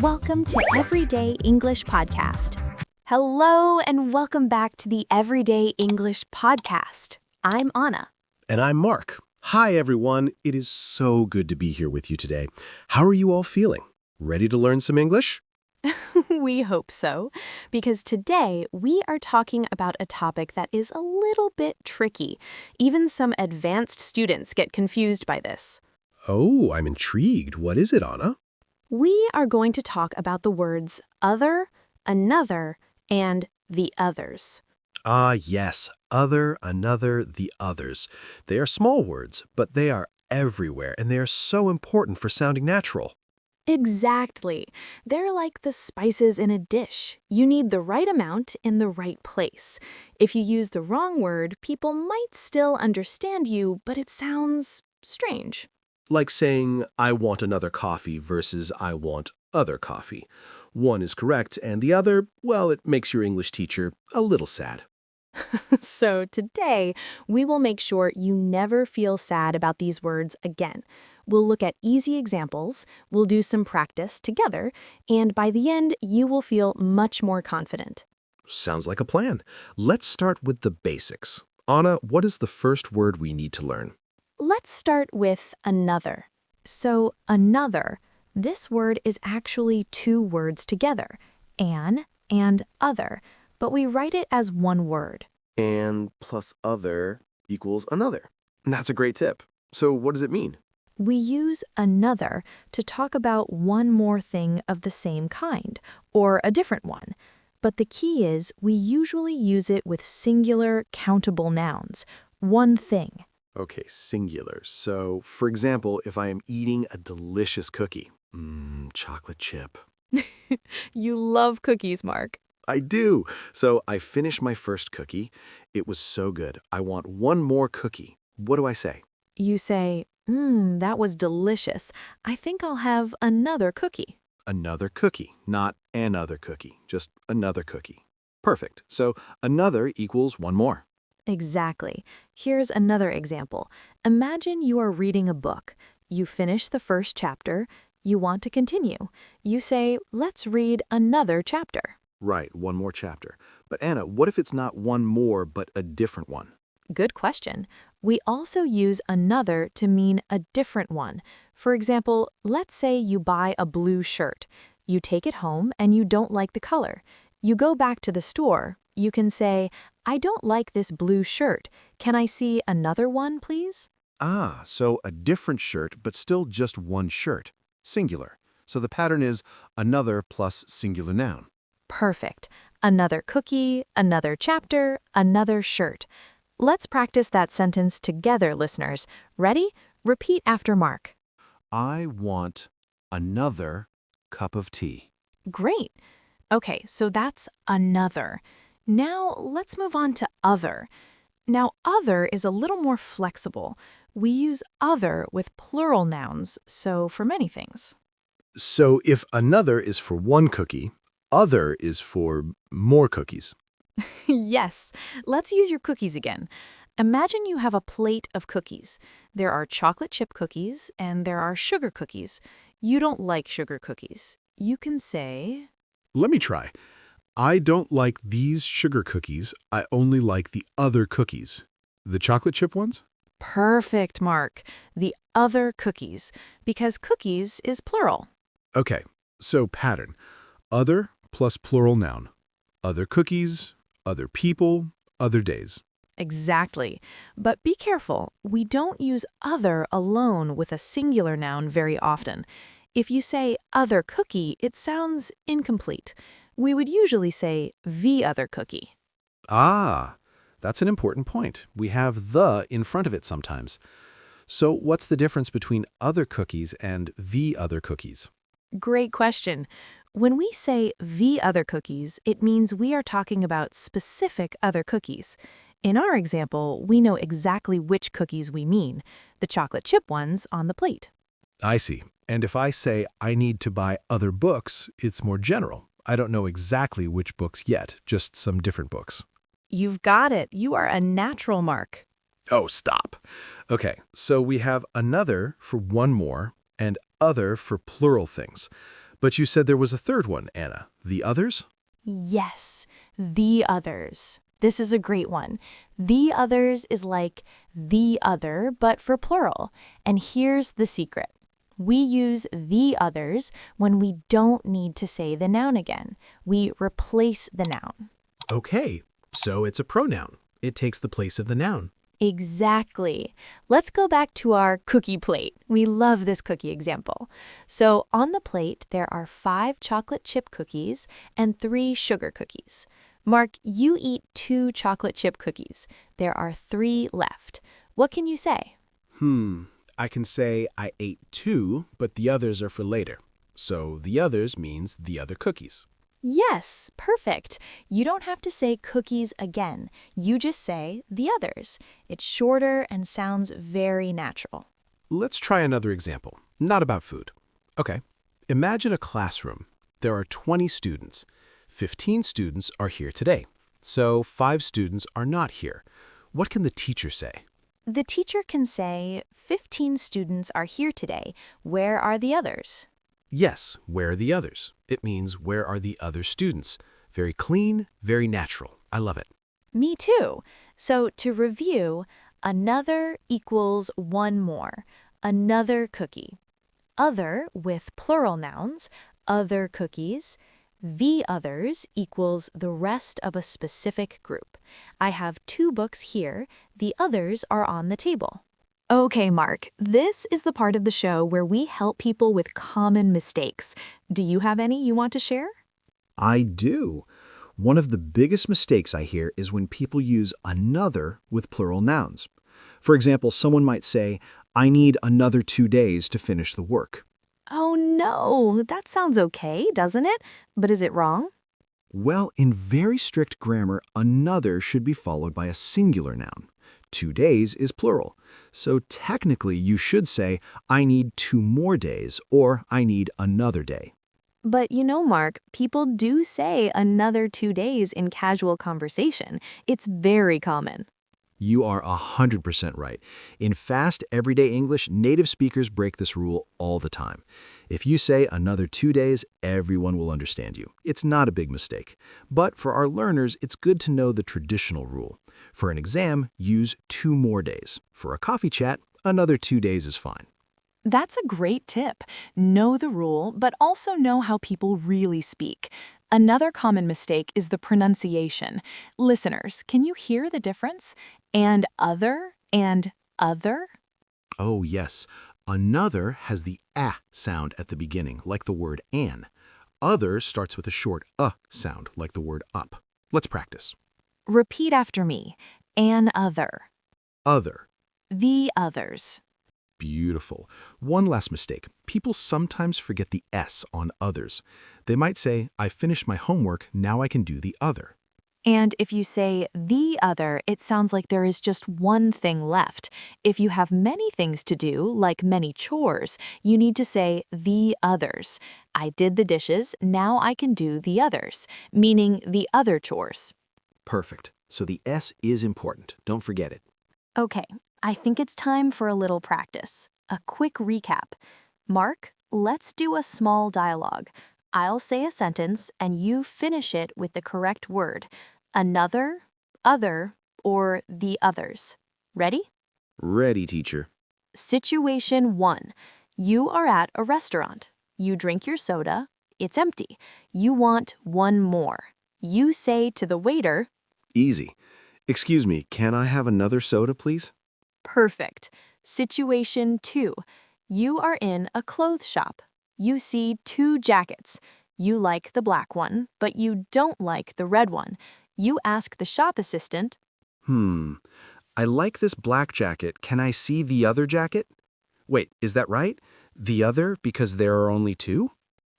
Welcome to Everyday English Podcast. Hello, and welcome back to the Everyday English Podcast. I'm Anna. And I'm Mark. Hi, everyone. It is so good to be here with you today. How are you all feeling? Ready to learn some English? We hope so, because today we are talking about a topic that is a little bit tricky. Even some advanced students get confused by this. Oh, I'm intrigued. What is it, Anna? We are going to talk about the words other, another, and the others. Ah, yes. Other, another, the others. They are small words, but they are everywhere, and they are so important for sounding natural. Exactly. They're like the spices in a dish. You need the right amount in the right place. If you use the wrong word, people might still understand you, but it sounds strange. Like saying, I want another coffee versus I want other coffee. One is correct, and the other, well, it makes your English teacher a little sad. So today, we will make sure you never feel sad about these words again. We'll look at easy examples, we'll do some practice together, and by the end, you will feel much more confident. Sounds like a plan. Let's start with the basics. Anna, what is the first word we need to learn? Let's start with another. So another, this word is actually two words together, an and other, but we write it as one word. And plus other equals another. That's a great tip. So what does it mean? We use another to talk about one more thing of the same kind, or a different one. But the key is we usually use it with singular, countable nouns, one thing. Okay, singular. So, for example, if I am eating a delicious cookie, chocolate chip. You love cookies, Mark. I do. So I finished my first cookie. It was so good. I want one more cookie. What do I say? You say, that was delicious. I think I'll have another cookie. Another cookie, not another cookie, just another cookie. Perfect. So another equals one more. Exactly. Here's another example. Imagine you are reading a book. You finish the first chapter. You want to continue. You say, let's read another chapter. Right, one more chapter. But Anna, what if it's not one more, but a different one? Good question. We also use another to mean a different one. For example, let's say you buy a blue shirt. You take it home and you don't like the color. You go back to the store. You can say, I don't like this blue shirt. Can I see another one, please? Ah, so a different shirt, but still just one shirt. Singular. So the pattern is another plus singular noun. Perfect. Another cookie, another chapter, another shirt. Let's practice that sentence together, listeners. Ready? Repeat after Mark. I want another cup of tea. Great. Okay, so that's another. Now let's move on to other. Now, other is a little more flexible. We use other with plural nouns, so for many things. So if another is for one cookie, other is for more cookies. Yes, let's use your cookies again. Imagine you have a plate of cookies. There are chocolate chip cookies and there are sugar cookies. You don't like sugar cookies. You can say, Let me try. I don't like these sugar cookies. I only like the other cookies. The chocolate chip ones? perfect, Mark, the other cookies, because cookies is plural. Okay, so pattern. Other plus plural noun. Other cookies, other people, other days. Exactly. But be careful, we don't use other alone with a singular noun very often. If you say other cookie, it sounds incomplete. We would usually say the other cookie. Ah, that's an important point. We have the in front of it sometimes. So what's the difference between other cookies and the other cookies? Great question. When we say the other cookies, it means we are talking about specific other cookies. In our example, we know exactly which cookies we mean, the chocolate chip ones on the plate. I see. And if I say I need to buy other books, it's more general. I don't know exactly which books yet, just some different books. You've got it. You are a natural, Mark. Oh, stop. Okay, so we have another for one more and other for plural things. But you said there was a third one, Anna. The others? Yes, the others. This is a great one. The others is like the other, but for plural. And here's the secret. We use the others when we don't need to say the noun again. We replace the noun. Okay, so it's a pronoun. It takes the place of the noun. Exactly. Let's go back to our cookie plate. We love this cookie example. So on the plate, there are 5 chocolate chip cookies and 3 sugar cookies. Mark, you eat 2 chocolate chip cookies. There are 3 left. What can you say? I can say I ate 2, but the others are for later. So the others means the other cookies. Yes, perfect. You don't have to say cookies again. You just say the others. It's shorter and sounds very natural. Let's try another example, not about food. Okay, imagine a classroom. There are 20 students. 15 students are here today. So 5 students are not here. What can the teacher say? The teacher can say, 15 students are here today. Where are the others? Yes, where are the others? It means where are the other students? Very clean, very natural. I love it. Me too. So to review, another equals one more. Another cookie. Other with plural nouns, other cookies. The others equals the rest of a specific group. I have 2 books here. The others are on the table. Okay, Mark, this is the part of the show where we help people with common mistakes. Do you have any you want to share? I do. One of the biggest mistakes I hear is when people use another with plural nouns. For example, someone might say, I need another 2 days to finish the work. Oh no, that sounds okay, doesn't it? But is it wrong? Well, in very strict grammar, another should be followed by a singular noun. 2 days is plural. So technically, you should say, I need 2 more days, or I need another day. But you know, Mark, people do say another 2 days in casual conversation. It's very common. You are 100% right. In fast, everyday English, native speakers break this rule all the time. If you say another 2 days, everyone will understand you. It's not a big mistake. But for our learners, it's good to know the traditional rule. For an exam, use 2 more days. For a coffee chat, another 2 days is fine. That's a great tip. Know the rule, but also know how people really speak. Another common mistake is the pronunciation. Listeners, can you hear the difference? And other? Oh, yes. Another has the ah sound at the beginning, like the word an. Other starts with a short sound, like the word up. Let's practice. Repeat after me. An other. Other. The others. Beautiful. One last mistake. People sometimes forget the S on others. They might say, I finished my homework, now I can do the other. And if you say the other, it sounds like there is just one thing left. If you have many things to do, like many chores, you need to say the others. I did the dishes, now I can do the others, meaning the other chores. Perfect. So the S is important. Don't forget it. Okay, I think it's time for a little practice. A quick recap. Mark, let's do a small dialogue. I'll say a sentence and you finish it with the correct word. Another, other, or the others. Ready? Ready, teacher. Situation 1. You are at a restaurant. You drink your soda. It's empty. You want one more. You say to the waiter, Easy. Excuse me, can I have another soda, please? perfect. Situation 2. You are in a clothes shop. You see 2 jackets. You like the black one, but you don't like the red one. You ask the shop assistant, I like this black jacket. Can I see the other jacket? Wait, is that right? The other because there are only 2?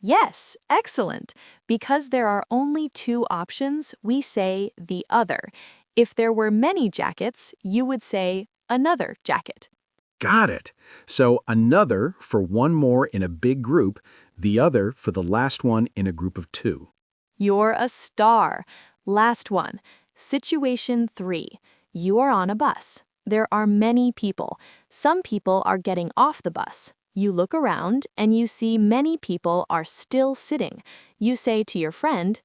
yes, excellent. Because there are only 2 options, we say the other. If there were many jackets, you would say another jacket. Got it. So another for one more in a big group, the other for the last one in a group of 2. You're a star. Last one. Situation 3. You are on a bus. There are many people. Some people are getting off the bus. You look around and you see many people are still sitting. You say to your friend,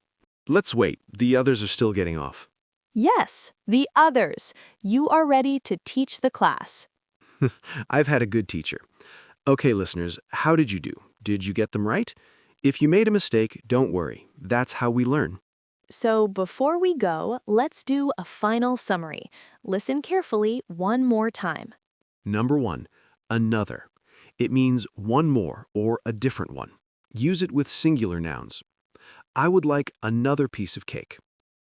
Let's wait. The others are still getting off. yes, the others. You are ready to teach the class. I've had a good teacher. Okay, listeners, how did you do? Did you get them right? If you made a mistake, don't worry. That's how we learn. So before we go, let's do a final summary. Listen carefully one more time. Number 1, another. It means one more or a different one. Use it with singular nouns. I would like another piece of cake.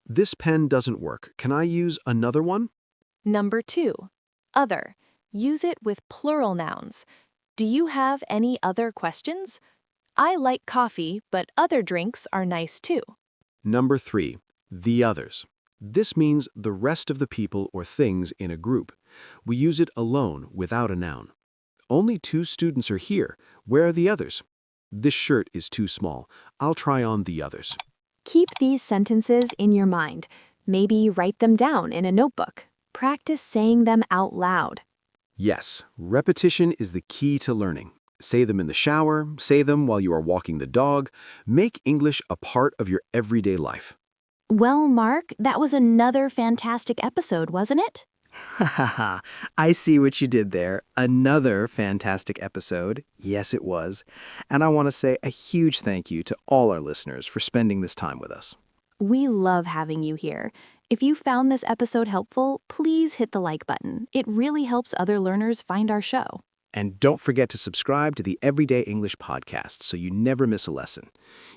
This pen doesn't work. Can I use another one? Number 2, other. Use it with plural nouns. Do you have any other questions? I like coffee, but other drinks are nice too. Number 3, the others. This means the rest of the people or things in a group. We use it alone without a noun. Only 2 students are here. Where are the others? This shirt is too small. I'll try on the others. Keep these sentences in your mind. Maybe write them down in a notebook. Practice saying them out loud. Yes, repetition is the key to learning. Say them in the shower, say them while you are walking the dog. Make English a part of your everyday life. Well, Mark, that was another fantastic episode, wasn't it? Haha, I see what you did there. Another fantastic episode. Yes, it was. And I want to say a huge thank you to all our listeners for spending this time with us. We love having you here. If you found this episode helpful, please hit the like button. It really helps other learners find our show. And don't forget to subscribe to the Everyday English podcast so you never miss a lesson.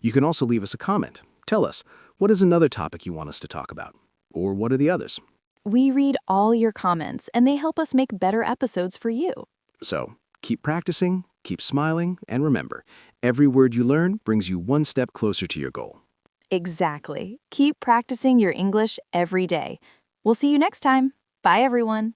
You can also leave us a comment. Tell us, what is another topic you want us to talk about? Or what are the others? We read all your comments, and they help us make better episodes for you. So, keep practicing, keep smiling, and remember, every word you learn brings you one step closer to your goal. Exactly. Keep practicing your English every day. We'll see you next time. Bye, everyone.